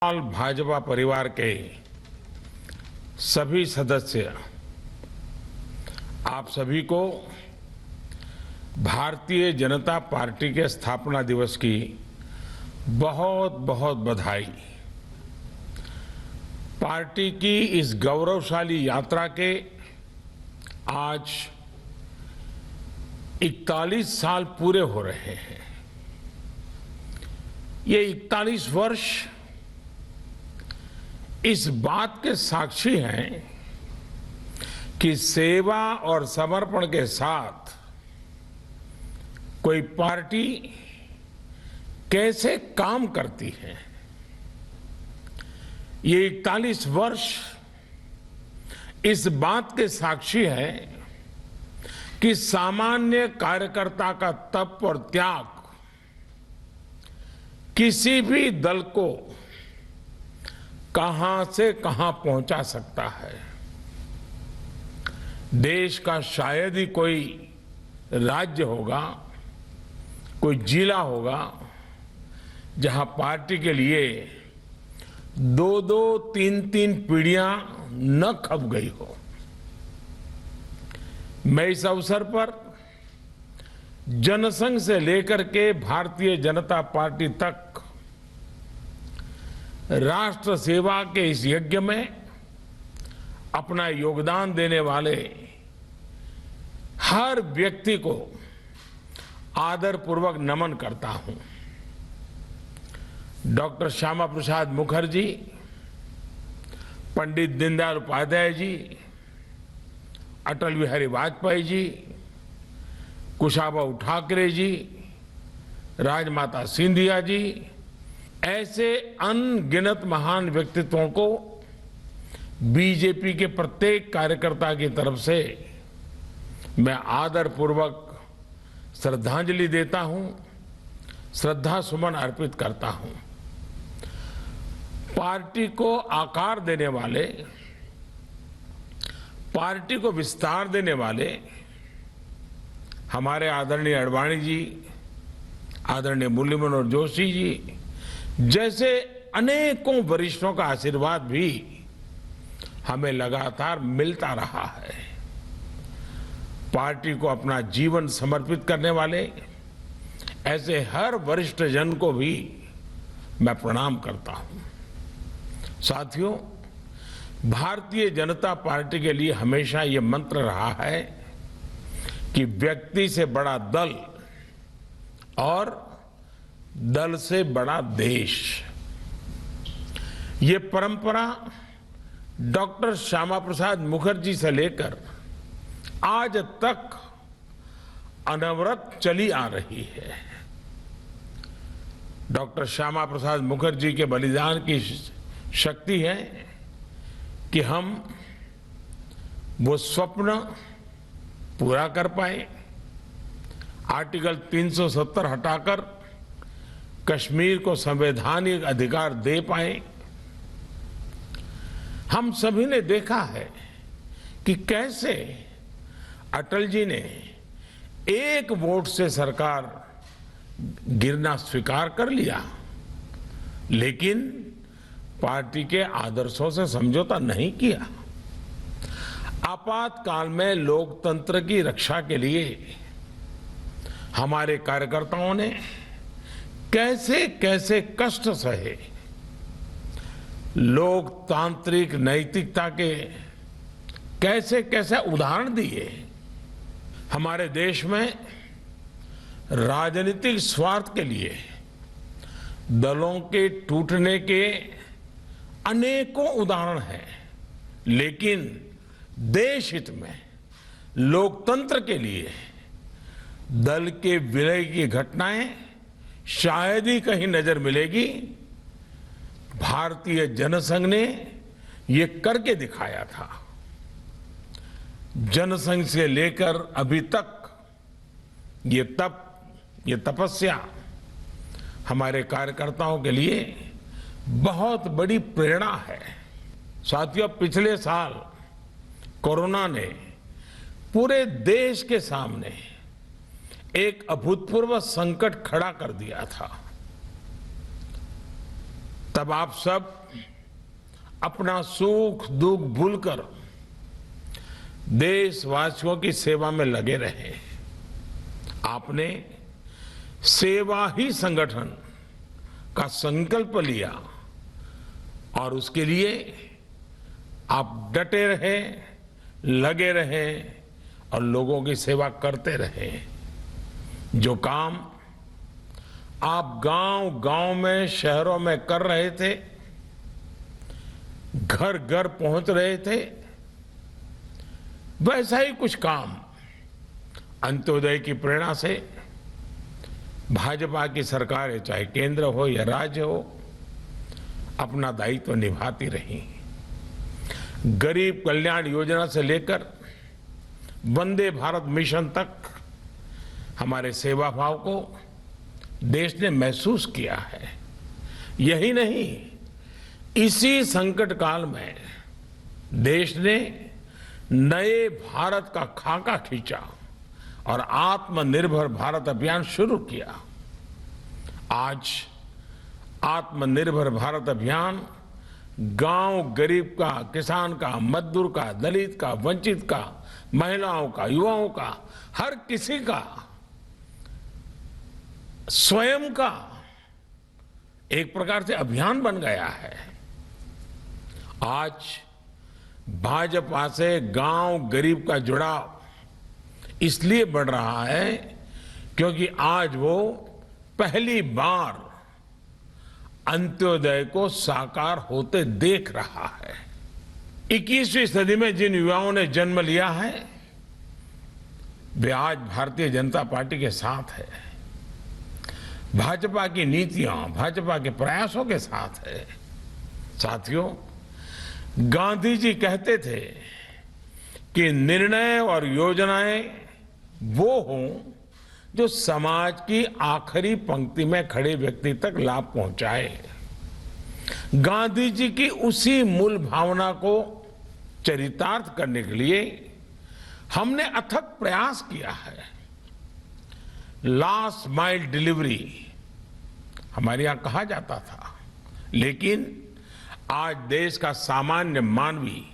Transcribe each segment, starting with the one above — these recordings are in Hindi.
भाजपा परिवार के सभी सदस्य आप सभी को भारतीय जनता पार्टी के स्थापना दिवस की बहुत बहुत बधाई। पार्टी की इस गौरवशाली यात्रा के आज 41 साल पूरे हो रहे हैं। ये 41 वर्ष इस बात के साक्षी हैं कि सेवा और समर्पण के साथ कोई पार्टी कैसे काम करती है। ये 41 वर्ष इस बात के साक्षी है कि सामान्य कार्यकर्ता का तप और त्याग किसी भी दल को कहां से कहां पहुंचा सकता है। देश का शायद ही कोई राज्य होगा, कोई जिला होगा जहां पार्टी के लिए 2-2, 3-3 पीढ़ियां न खप गई हो। मैं इस अवसर पर जनसंघ से लेकर के भारतीय जनता पार्टी तक राष्ट्र सेवा के इस यज्ञ में अपना योगदान देने वाले हर व्यक्ति को आदरपूर्वक नमन करता हूं। डॉक्टर श्यामा प्रसाद मुखर्जी, पंडित दीनदयाल उपाध्याय जी, अटल बिहारी वाजपेयी जी, कुशाभाऊ ठाकरे जी, राजमाता सिंधिया जी, ऐसे अनगिनत महान व्यक्तित्वों को बीजेपी के प्रत्येक कार्यकर्ता की तरफ से मैं आदरपूर्वक श्रद्धांजलि देता हूं, श्रद्धा सुमन अर्पित करता हूं। पार्टी को आकार देने वाले, पार्टी को विस्तार देने वाले हमारे आदरणीय अडवाणी जी, आदरणीय मुरली मनोहर जोशी जी जैसे अनेकों वरिष्ठों का आशीर्वाद भी हमें लगातार मिलता रहा है। पार्टी को अपना जीवन समर्पित करने वाले ऐसे हर वरिष्ठ जन को भी मैं प्रणाम करता हूं। साथियों, भारतीय जनता पार्टी के लिए हमेशा ये मंत्र रहा है कि व्यक्ति से बड़ा दल और दल से बड़ा देश। ये परंपरा डॉक्टर श्यामा प्रसाद मुखर्जी से लेकर आज तक अनवरत चली आ रही है। डॉक्टर श्यामा प्रसाद मुखर्जी के बलिदान की शक्ति है कि हम वो स्वप्न पूरा कर पाए। आर्टिकल 370 हटाकर कश्मीर को संवैधानिक अधिकार दे पाए। हम सभी ने देखा है कि कैसे अटल जी ने एक वोट से सरकार गिरना स्वीकार कर लिया, लेकिन पार्टी के आदर्शों से समझौता नहीं किया। आपातकाल में लोकतंत्र की रक्षा के लिए हमारे कार्यकर्ताओं ने कैसे कैसे कष्ट सहे। लोकतांत्रिक नैतिकता के कैसे कैसे उदाहरण दिए। हमारे देश में राजनीतिक स्वार्थ के लिए दलों के टूटने के अनेकों उदाहरण हैं, लेकिन देश हित में लोकतंत्र के लिए दल के विलय की घटनाएं शायद ही कहीं नजर मिलेगी। भारतीय जनसंघ ने ये करके दिखाया था। जनसंघ से लेकर अभी तक ये तप, ये तपस्या हमारे कार्यकर्ताओं के लिए बहुत बड़ी प्रेरणा है। साथियों, पिछले साल कोरोना ने पूरे देश के सामने एक अभूतपूर्व संकट खड़ा कर दिया था। तब आप सब अपना सुख दुख भूलकर देशवासियों की सेवा में लगे रहे। आपने सेवा ही संगठन का संकल्प लिया और उसके लिए आप डटे रहे, लगे रहे और लोगों की सेवा करते रहे। जो काम आप गांव-गांव में, शहरों में कर रहे थे, घर घर पहुंच रहे थे, वैसा ही कुछ काम अंत्योदय की प्रेरणा से भाजपा की सरकारें, चाहे केंद्र हो या राज्य हो, अपना दायित्व निभाती रही। गरीब कल्याण योजना से लेकर वंदे भारत मिशन तक हमारे सेवा भाव को देश ने महसूस किया है। यही नहीं, इसी संकट काल में देश ने नए भारत का खाका खींचा और आत्मनिर्भर भारत अभियान शुरू किया। आज आत्मनिर्भर भारत अभियान गांव गरीब का, किसान का, मजदूर का, दलित का, वंचित का, महिलाओं का, युवाओं का, हर किसी का स्वयं का एक प्रकार से अभियान बन गया है। आज भाजपा से गांव गरीब का जुड़ाव इसलिए बढ़ रहा है क्योंकि आज वो पहली बार अंत्योदय को साकार होते देख रहा है। 21वीं सदी में जिन युवाओं ने जन्म लिया है, वे आज भारतीय जनता पार्टी के साथ है, भाजपा की नीतियां, भाजपा के प्रयासों के साथ है। साथियों, गांधी जी कहते थे कि निर्णय और योजनाएं वो हों जो समाज की आखिरी पंक्ति में खड़े व्यक्ति तक लाभ पहुंचाए। गांधी जी की उसी मूल भावना को चरितार्थ करने के लिए हमने अथक प्रयास किया है। लास्ट माइल डिलीवरी हमारे यहां कहा जाता था, लेकिन आज देश का सामान्य मानवी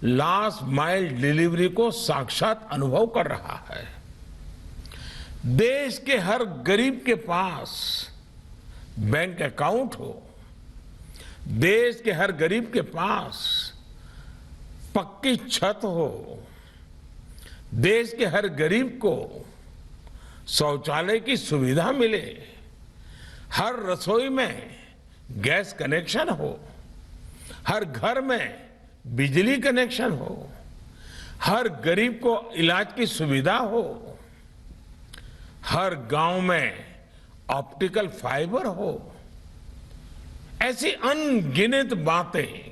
लास्ट माइल डिलीवरी को साक्षात अनुभव कर रहा है। देश के हर गरीब के पास बैंक अकाउंट हो, देश के हर गरीब के पास पक्की छत हो, देश के हर गरीब को शौचालय की सुविधा मिले, हर रसोई में गैस कनेक्शन हो, हर घर में बिजली कनेक्शन हो, हर गरीब को इलाज की सुविधा हो, हर गांव में ऑप्टिकल फाइबर हो। ऐसी अनगिनत बातें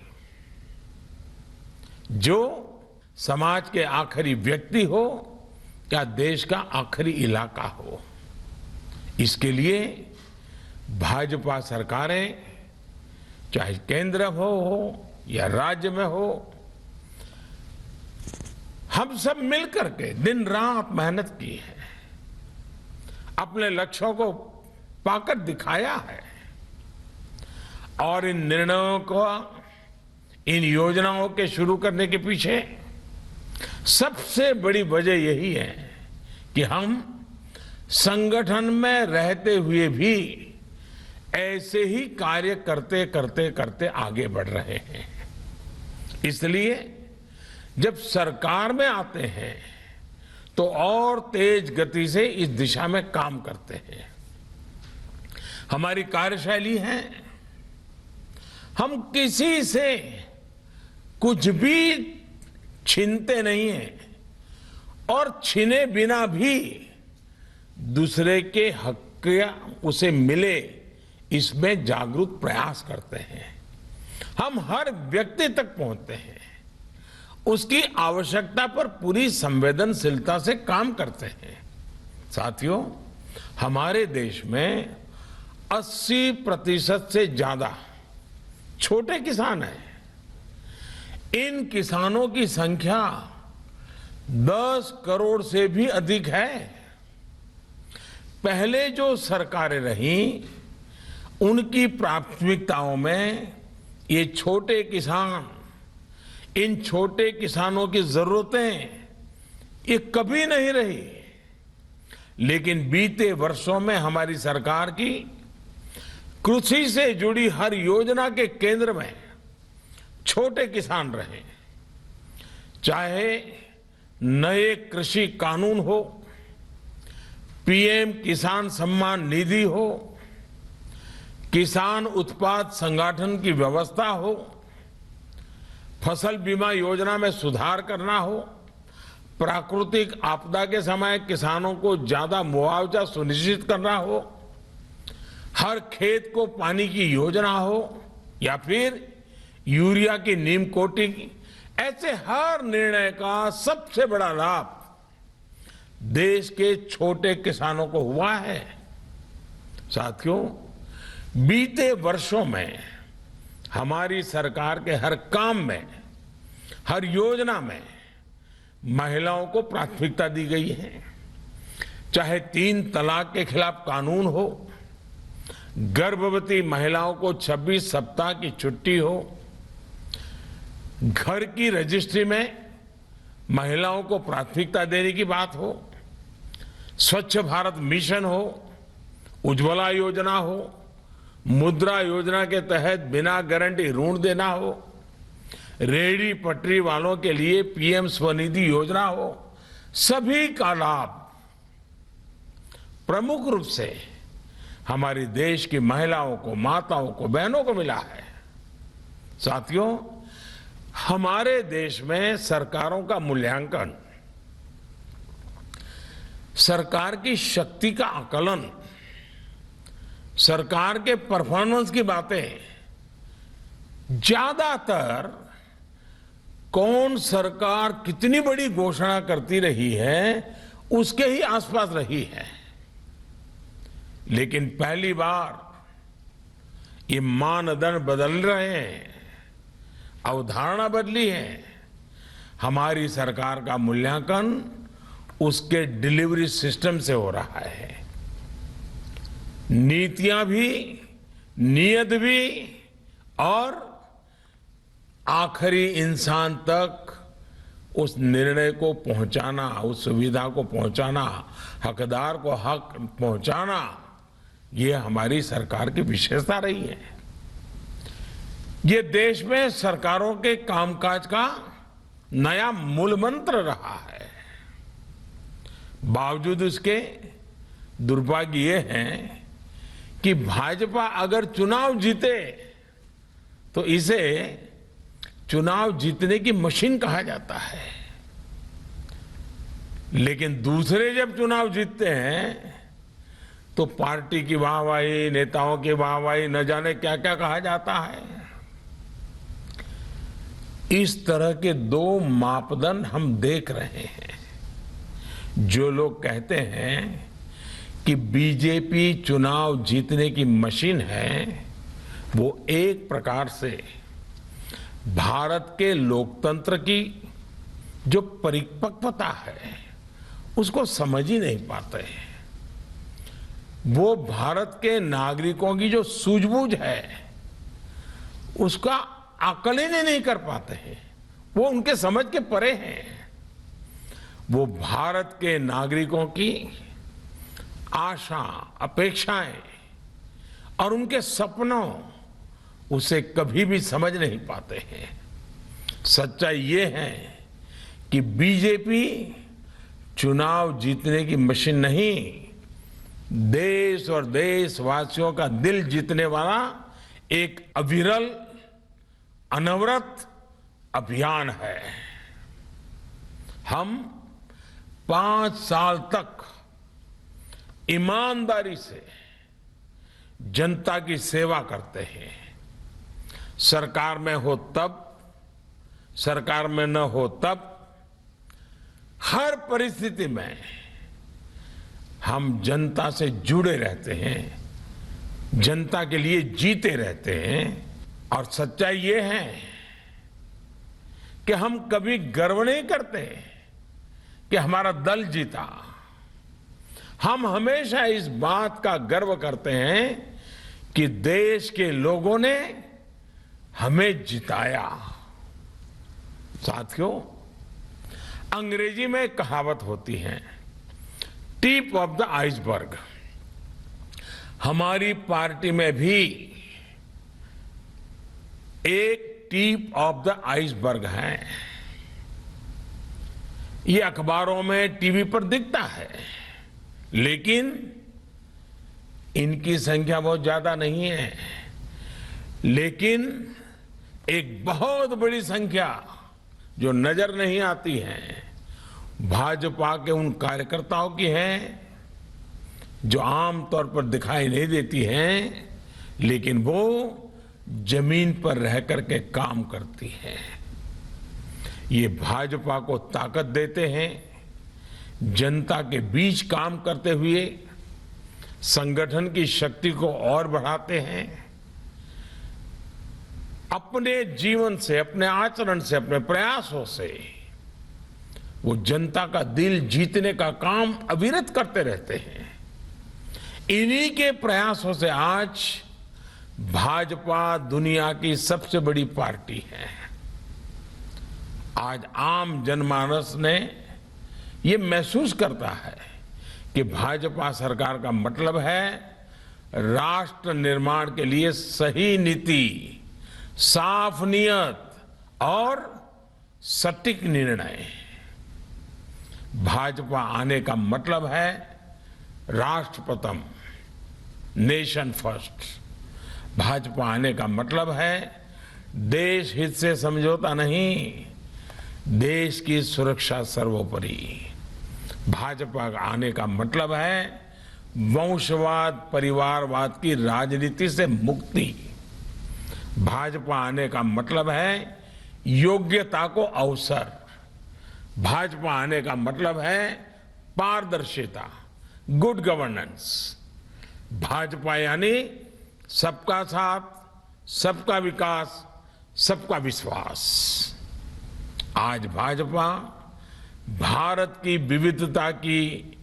जो समाज के आखिरी व्यक्ति हो या देश का आखिरी इलाका हो, इसके लिए भाजपा सरकारें, चाहे केंद्र हो या राज्य में हो, हम सब मिलकर के दिन रात मेहनत की है, अपने लक्ष्यों को पाकर दिखाया है। और इन निर्णयों को, इन योजनाओं के शुरू करने के पीछे सबसे बड़ी वजह यही है कि हम संगठन में रहते हुए भी ऐसे ही कार्य करते करते करते आगे बढ़ रहे हैं। इसलिए जब सरकार में आते हैं तो और तेज गति से इस दिशा में काम करते हैं। हमारी कार्यशैली है, हम किसी से कुछ भी छीनते नहीं हैं और छीने बिना भी दूसरे के हक उसे मिले, इसमें जागरूक प्रयास करते हैं। हम हर व्यक्ति तक पहुंचते हैं, उसकी आवश्यकता पर पूरी संवेदनशीलता से काम करते हैं। साथियों, हमारे देश में 80% से ज्यादा छोटे किसान हैं। इन किसानों की संख्या 10 करोड़ से भी अधिक है। पहले जो सरकारें रहीं उनकी प्राथमिकताओं में ये छोटे किसान, इन छोटे किसानों की जरूरतें ये कभी नहीं रही। लेकिन बीते वर्षों में हमारी सरकार की कृषि से जुड़ी हर योजना के केंद्र में छोटे किसान रहे। चाहे नए कृषि कानून हो, पीएम किसान सम्मान निधि हो, किसान उत्पाद संगठन की व्यवस्था हो, फसल बीमा योजना में सुधार करना हो, प्राकृतिक आपदा के समय किसानों को ज्यादा मुआवजा सुनिश्चित करना हो, हर खेत को पानी की योजना हो, या फिर यूरिया की नीम कोटिंग, ऐसे हर निर्णय का सबसे बड़ा लाभ देश के छोटे किसानों को हुआ है। साथियों, बीते वर्षों में हमारी सरकार के हर काम में, हर योजना में महिलाओं को प्राथमिकता दी गई है। चाहे 3 तलाक के खिलाफ कानून हो, गर्भवती महिलाओं को 26 सप्ताह की छुट्टी हो, घर की रजिस्ट्री में महिलाओं को प्राथमिकता देने की बात हो, स्वच्छ भारत मिशन हो, उज्ज्वला योजना हो, मुद्रा योजना के तहत बिना गारंटी ऋण देना हो, रेहड़ी पटरी वालों के लिए पीएम स्वनिधि योजना हो, सभी का लाभ प्रमुख रूप से हमारे देश की महिलाओं को, माताओं को, बहनों को मिला है। साथियों, हमारे देश में सरकारों का मूल्यांकन, सरकार की शक्ति का आकलन, सरकार के परफॉर्मेंस की बातें ज्यादातर कौन सरकार कितनी बड़ी घोषणा करती रही है उसके ही आसपास रही है। लेकिन पहली बार ये मानदंड बदल रहे हैं, अवधारणा बदली है। हमारी सरकार का मूल्यांकन उसके डिलीवरी सिस्टम से हो रहा है। नीतियां भी, नियत भी और आखिरी इंसान तक उस निर्णय को पहुंचाना, उस सुविधा को पहुंचाना, हकदार को हक पहुंचाना, ये हमारी सरकार की विशेषता रही है। ये देश में सरकारों के कामकाज का नया मूल मंत्र रहा है। बावजूद इसके दुर्भाग्य ये है कि भाजपा अगर चुनाव जीते तो इसे चुनाव जीतने की मशीन कहा जाता है, लेकिन दूसरे जब चुनाव जीतते हैं तो पार्टी की वाहवाही, नेताओं की वाहवाही, न जाने क्या क्या कहा जाता है। इस तरह के 2 मापदंड हम देख रहे हैं। जो लोग कहते हैं कि बीजेपी चुनाव जीतने की मशीन है, वो एक प्रकार से भारत के लोकतंत्र की जो परिपक्वता है उसको समझ ही नहीं पाते हैं। वो भारत के नागरिकों की जो सूझबूझ है उसका आकलन ही नहीं कर पाते हैं। वो उनके समझ के परे हैं। वो भारत के नागरिकों की आशा, अपेक्षाएं और उनके सपनों उसे कभी भी समझ नहीं पाते हैं। सच्चाई ये है कि बीजेपी चुनाव जीतने की मशीन नहीं, देश और देशवासियों का दिल जीतने वाला एक अविरल, अनवरत अभियान है। हम 5 साल तक ईमानदारी से जनता की सेवा करते हैं। सरकार में हो तब, सरकार में न हो तब, हर परिस्थिति में हम जनता से जुड़े रहते हैं, जनता के लिए जीते रहते हैं। और सच्चाई ये है कि हम कभी गर्व नहीं करते कि हमारा दल जीता। हम हमेशा इस बात का गर्व करते हैं कि देश के लोगों ने हमें जिताया। साथियों, अंग्रेजी में एक कहावत होती है, टिप ऑफ द आइसबर्ग। हमारी पार्टी में भी एक टिप ऑफ द आइसबर्ग है। ये अखबारों में, टीवी पर दिखता है, लेकिन इनकी संख्या बहुत ज्यादा नहीं है। लेकिन एक बहुत बड़ी संख्या जो नजर नहीं आती है, भाजपा के उन कार्यकर्ताओं की है जो आमतौर पर दिखाई नहीं देती हैं, लेकिन वो जमीन पर रह करके काम करती हैं। ये भाजपा को ताकत देते हैं, जनता के बीच काम करते हुए संगठन की शक्ति को और बढ़ाते हैं। अपने जीवन से, अपने आचरण से, अपने प्रयासों से वो जनता का दिल जीतने का काम अविरत करते रहते हैं। इन्हीं के प्रयासों से आज भाजपा दुनिया की सबसे बड़ी पार्टी है। आज आम जनमानस ने ये महसूस करता है कि भाजपा सरकार का मतलब है राष्ट्र निर्माण के लिए सही नीति, साफ नियत और सटीक निर्णय। भाजपा आने का मतलब है राष्ट्र प्रथम, नेशन फर्स्ट। भाजपा आने का मतलब है देश हित से समझौता नहीं, देश की सुरक्षा सर्वोपरि। भाजपा आने का मतलब है वंशवाद, परिवारवाद की राजनीति से मुक्ति। भाजपा आने का मतलब है योग्यता को अवसर। भाजपा आने का मतलब है पारदर्शिता, गुड गवर्नेंस। भाजपा यानी सबका साथ, सबका विकास, सबका विश्वास। आज भाजपा भारत की विविधता की,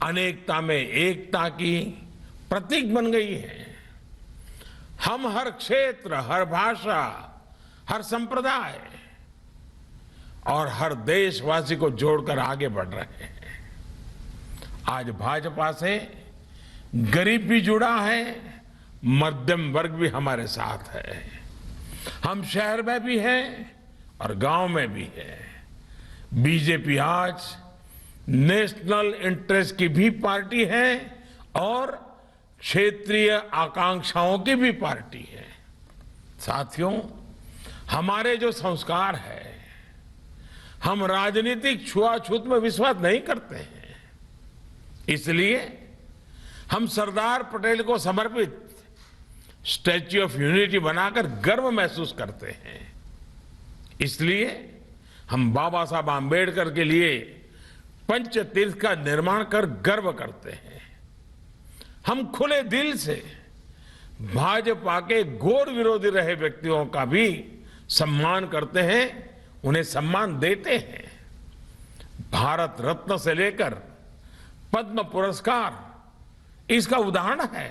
अनेकता में एकता की प्रतीक बन गई है। हम हर क्षेत्र, हर भाषा, हर संप्रदाय और हर देशवासी को जोड़कर आगे बढ़ रहे हैं। आज भाजपा से गरीब भी जुड़ा है, मध्यम वर्ग भी हमारे साथ है। हम शहर में भी हैं और गांव में भी है। बीजेपी आज नेशनल इंटरेस्ट की भी पार्टी है और क्षेत्रीय आकांक्षाओं की भी पार्टी है। साथियों, हमारे जो संस्कार है, हम राजनीतिक छुआछूत में विश्वास नहीं करते हैं। इसलिए हम सरदार पटेल को समर्पित स्टैच्यू ऑफ यूनिटी बनाकर गर्व महसूस करते हैं। इसलिए हम बाबा साहब आम्बेडकर के लिए पंचतीर्थ का निर्माण कर गर्व करते हैं। हम खुले दिल से भाजपा के घोर विरोधी रहे व्यक्तियों का भी सम्मान करते हैं, उन्हें सम्मान देते हैं। भारत रत्न से लेकर पद्म पुरस्कार इसका उदाहरण है।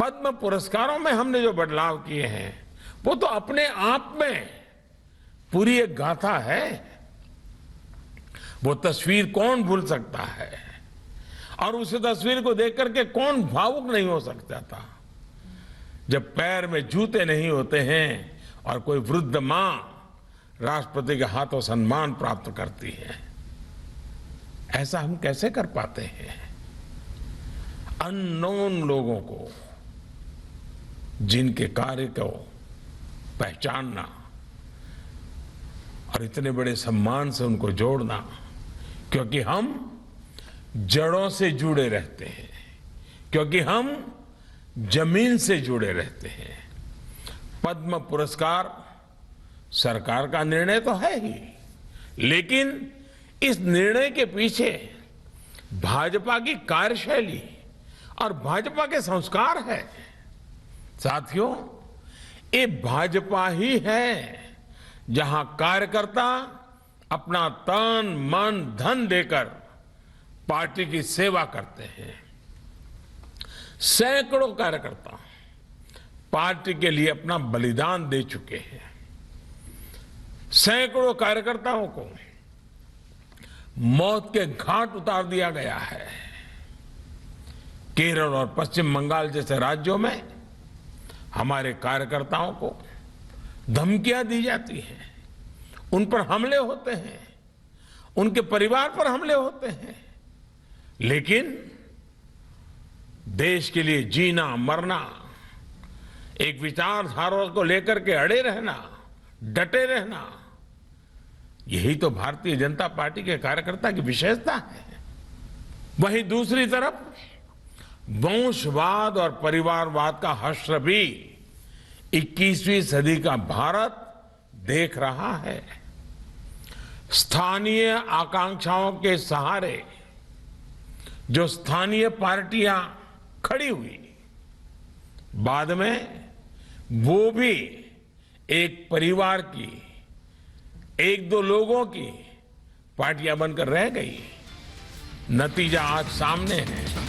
पद्म पुरस्कारों में हमने जो बदलाव किए हैं वो तो अपने आप में पूरी एक गाथा है। वो तस्वीर कौन भूल सकता है, और उस तस्वीर को देख करके कौन भावुक नहीं हो सकता था, जब पैर में जूते नहीं होते हैं और कोई वृद्ध मां राष्ट्रपति के हाथों सम्मान प्राप्त करती है। ऐसा हम कैसे कर पाते हैं? अननोन लोगों को, जिनके कार्य को पहचानना और इतने बड़े सम्मान से उनको जोड़ना, क्योंकि हम जड़ों से जुड़े रहते हैं, क्योंकि हम जमीन से जुड़े रहते हैं। पद्म पुरस्कार सरकार का निर्णय तो है ही, लेकिन इस निर्णय के पीछे भाजपा की कार्यशैली और भाजपा के संस्कार है। साथियों, ये भाजपा ही है जहां कार्यकर्ता अपना तन, मन, धन देकर पार्टी की सेवा करते हैं। सैकड़ों कार्यकर्ता पार्टी के लिए अपना बलिदान दे चुके हैं। सैकड़ों कार्यकर्ताओं को मौत के घाट उतार दिया गया है। केरल और पश्चिम बंगाल जैसे राज्यों में हमारे कार्यकर्ताओं को धमकियां दी जाती हैं, उन पर हमले होते हैं, उनके परिवार पर हमले होते हैं, लेकिन देश के लिए जीना मरना, एक विचारधारा को लेकर के अड़े रहना, डटे रहना, यही तो भारतीय जनता पार्टी के कार्यकर्ता की विशेषता है। वहीं दूसरी तरफ वंशवाद और परिवारवाद का हश्र भी 21वीं सदी का भारत देख रहा है। स्थानीय आकांक्षाओं के सहारे जो स्थानीय पार्टियां खड़ी हुई, बाद में वो भी एक परिवार की, एक दो लोगों की पार्टियां बनकर रह गई। नतीजा आज सामने है।